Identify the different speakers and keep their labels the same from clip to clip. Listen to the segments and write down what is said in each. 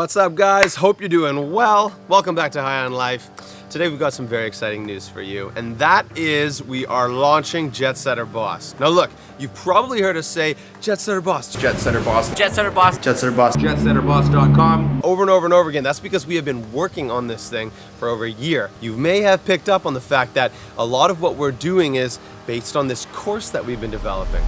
Speaker 1: What's up, guys? Hope you're doing well. Welcome back to High on Life. Today we've got some very exciting news for you, and that is we are launching Jetsetterboss. Now look, you've probably heard us say Jetsetterboss, Jetsetterboss,
Speaker 2: Jetsetterboss,
Speaker 1: Jetsetterboss, Jetsetterboss.com over and over and over again. That's because we have been working on this thing for over a year. You may have picked up on the fact that a lot of what we're doing is based on this course that we've been developing.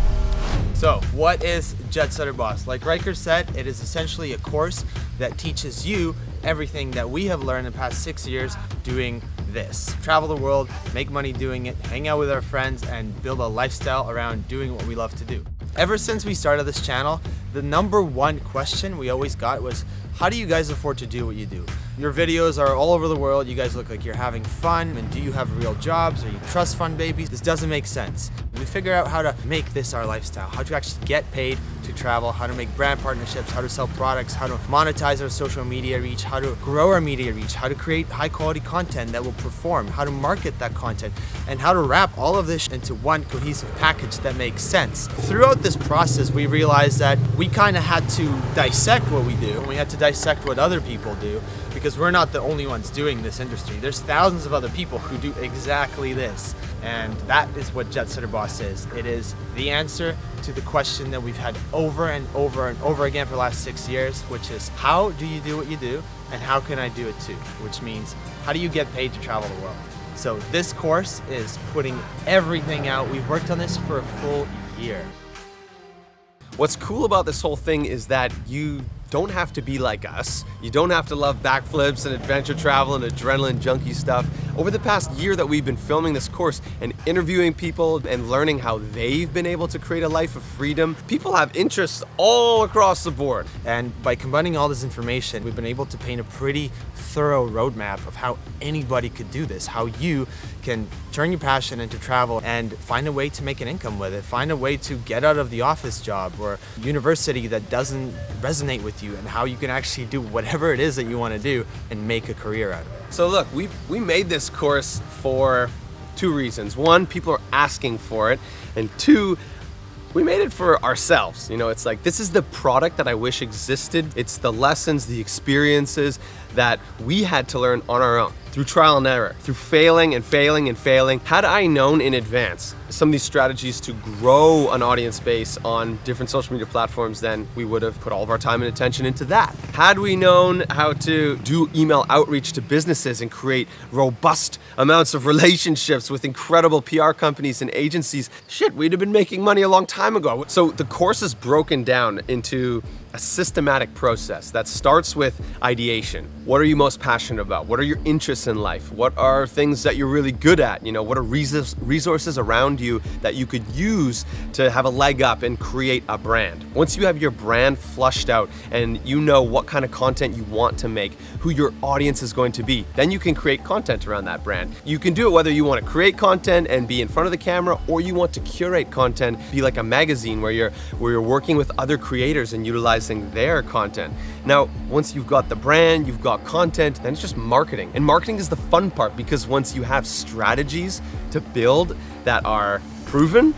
Speaker 2: So, what is Jetsetterboss? Like Riker said, it is essentially a course that teaches you everything that we have learned in the past 6 years doing this. Travel the world, make money doing it, hang out with our friends, and build a lifestyle around doing what we love to do. Ever since we started this channel, the number one question we always got was, how do you guys afford to do what you do? Your videos are all over the world, you guys look like you're having fun, and do you have real jobs? Are you trust fund babies? This doesn't make sense. We figure out how to make this our lifestyle, how to actually get paid to travel, how to make brand partnerships, how to sell products, how to monetize our social media reach, how to grow our media reach, how to create high quality content that will perform, how to market that content, and how to wrap all of this into one cohesive package that makes sense. Throughout this process, we realized that we kind of had to dissect what we do, and we had to dissect what other people do, because we're not the only ones doing this industry. There's thousands of other people who do exactly this. And that is what Jetsetterboss is. It is the answer to the question that we've had over and over and over again for the last 6 years, which is, how do you do what you do, and how can I do it too? Which means, how do you get paid to travel the world? So this course is putting everything out. We've worked on this for a full year.
Speaker 1: What's cool about this whole thing is that you don't have to be like us. You don't have to love backflips and adventure travel and adrenaline junkie stuff. Over the past year that we've been filming this course and interviewing people and learning how they've been able to create a life of freedom, people have interests all across the board.
Speaker 2: And by combining all this information, we've been able to paint a pretty thorough roadmap of how anybody could do this, how you can turn your passion into travel and find a way to make an income with it, find a way to get out of the office job or university that doesn't resonate with you, and how you can actually do whatever it is that you want to do and make a career out of it.
Speaker 1: So look, we made this course for two reasons. One, people are asking for it, and two, we made it for ourselves. You know, it's like, this is the product that I wish existed. It's the lessons, the experiences that we had to learn on our own, through trial and error, through failing and failing and failing. Had I known in advance some of these strategies to grow an audience base on different social media platforms, then we would have put all of our time and attention into that. Had we known how to do email outreach to businesses and create robust amounts of relationships with incredible PR companies and agencies, shit, we'd have been making money a long time ago. So the course is broken down into a systematic process that starts with ideation. What are you most passionate about? What are your interests in life? What are things that you're really good at? You know, what are resources around you that you could use to have a leg up and create a brand? Once you have your brand flushed out and you know what kind of content you want to make, who your audience is going to be, then you can create content around that brand. You can do it whether you want to create content and be in front of the camera, or you want to curate content, be like a magazine where you're working with other creators and utilizing their content. Now, once you've got the brand, you've got content, then it's just marketing. And marketing is the fun part, because once you have strategies to build that are proven,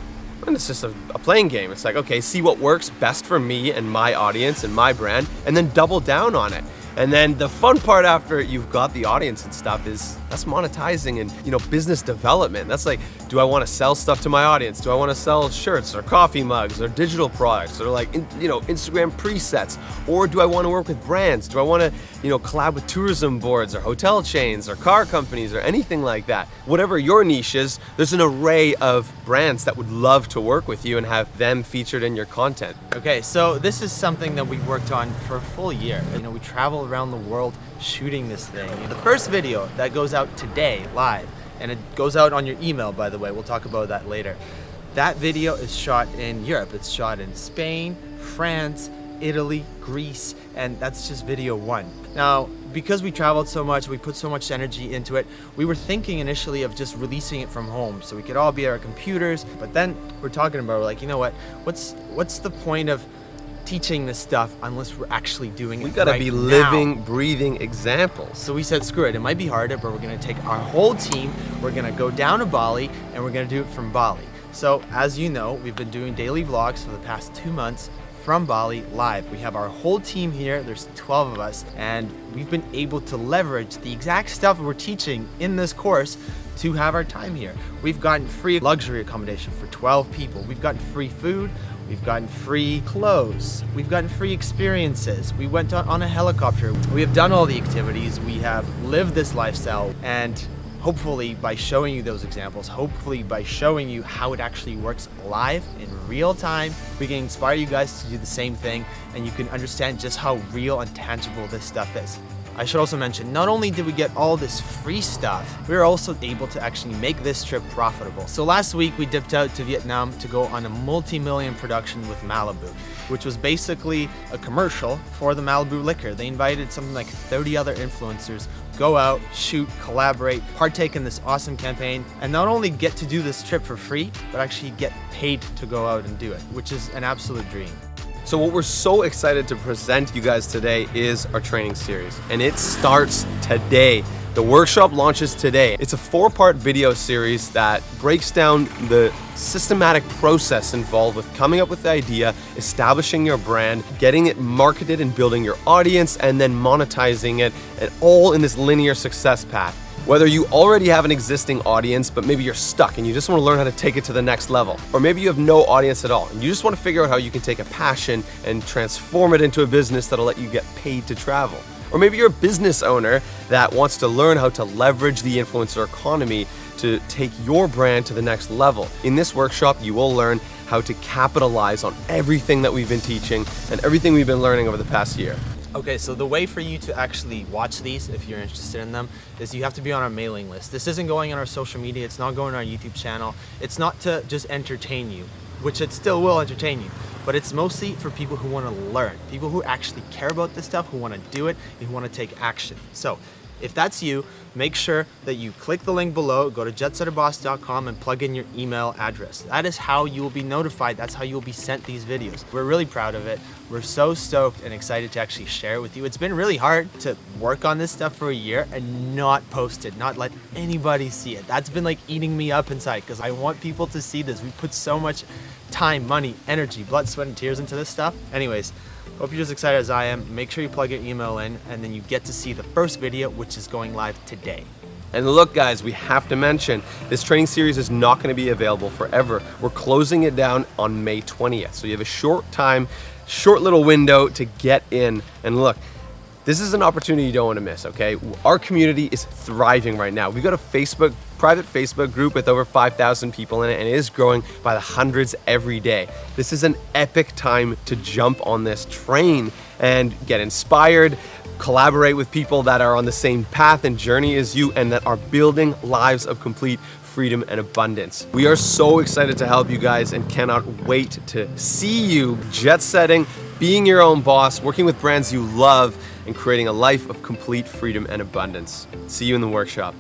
Speaker 1: and it's just a playing game. It's like, okay, see what works best for me and my audience and my brand, and then double down on it. And then the fun part after you've got the audience and stuff is that's monetizing and, you know, business development. That's like, do I want to sell stuff to my audience? Do I want to sell shirts or coffee mugs or digital products or like, Instagram presets? Or do I want to work with brands? Do I want to, collab with tourism boards or hotel chains or car companies or anything like that? Whatever your niche is, there's an array of brands that would love to work with you and have them featured in your content.
Speaker 2: Okay, so this is something that we've worked on for a full year. We travel around the world shooting this thing. The first video that goes out today live, and it goes out on your email, by the way, we'll talk about that later. That video is shot in Europe. It's shot in Spain, France, Italy, Greece, and that's just video one. Now, because we traveled so much, we put so much energy into it, we were thinking initially of just releasing it from home so we could all be at our computers, but then we're talking about, we're like, you know what, what's the point of teaching this stuff unless we're actually doing it right now?
Speaker 1: We gotta be living, breathing examples.
Speaker 2: So we said, screw it, it might be harder, but we're gonna take our whole team, we're gonna go down to Bali, and we're gonna do it from Bali. So, as you know, we've been doing daily vlogs for the past 2 months from Bali live. We have our whole team here, there's 12 of us, and we've been able to leverage the exact stuff we're teaching in this course to have our time here. We've gotten free luxury accommodation for 12 people. We've gotten free food. We've gotten free clothes. We've gotten free experiences. We went on a helicopter. We have done all the activities. We have lived this lifestyle, and hopefully by showing you those examples, hopefully by showing you how it actually works live in real time, we can inspire you guys to do the same thing, and you can understand just how real and tangible this stuff is. I should also mention, not only did we get all this free stuff, we were also able to actually make this trip profitable. So last week we dipped out to Vietnam to go on a multi-million production with Malibu, which was basically a commercial for the Malibu liquor. They invited something like 30 other influencers, go out, shoot, collaborate, partake in this awesome campaign, and not only get to do this trip for free, but actually get paid to go out and do it, which is an absolute dream.
Speaker 1: So what we're so excited to present you guys today is our training series, and it starts today. The workshop launches today. It's a 4-part video series that breaks down the systematic process involved with coming up with the idea, establishing your brand, getting it marketed and building your audience, and then monetizing it, and all in this linear success path. Whether you already have an existing audience, but maybe you're stuck and you just want to learn how to take it to the next level, or maybe you have no audience at all and you just want to figure out how you can take a passion and transform it into a business that'll let you get paid to travel. Or maybe you're a business owner that wants to learn how to leverage the influencer economy to take your brand to the next level. In this workshop, you will learn how to capitalize on everything that we've been teaching and everything we've been learning over the past year.
Speaker 2: Okay, so the way for you to actually watch these, if you're interested in them, is you have to be on our mailing list. This isn't going on our social media, it's not going on our YouTube channel. It's not to just entertain you, which it still will entertain you, but it's mostly for people who want to learn, people who actually care about this stuff, who want to do it, and who want to take action. So if that's you, make sure that you click the link below, go to jetsetterboss.com and plug in your email address. That is how you will be notified. That's how you will be sent these videos. We're really proud of it. We're so stoked and excited to actually share it with you. It's been really hard to work on this stuff for a year and not post it, not let anybody see it. That's been like eating me up inside because I want people to see this. We put so much time, money, energy, blood, sweat, and tears into this stuff. Anyways, hope you're just excited as I am. Make sure you plug your email in, and then you get to see the first video, which is going live today.
Speaker 1: And look guys, we have to mention, this training series is not going to be available forever. We're closing it down on May 20th. So you have a short little window to get in. And look, this is an opportunity you don't want to miss, okay? Our community is thriving right now. We've got a private Facebook group with over 5,000 people in it, and it is growing by the hundreds every day. This is an epic time to jump on this train and get inspired, collaborate with people that are on the same path and journey as you and that are building lives of complete freedom and abundance. We are so excited to help you guys and cannot wait to see you jet setting, being your own boss, working with brands you love, and creating a life of complete freedom and abundance. See you in the workshop.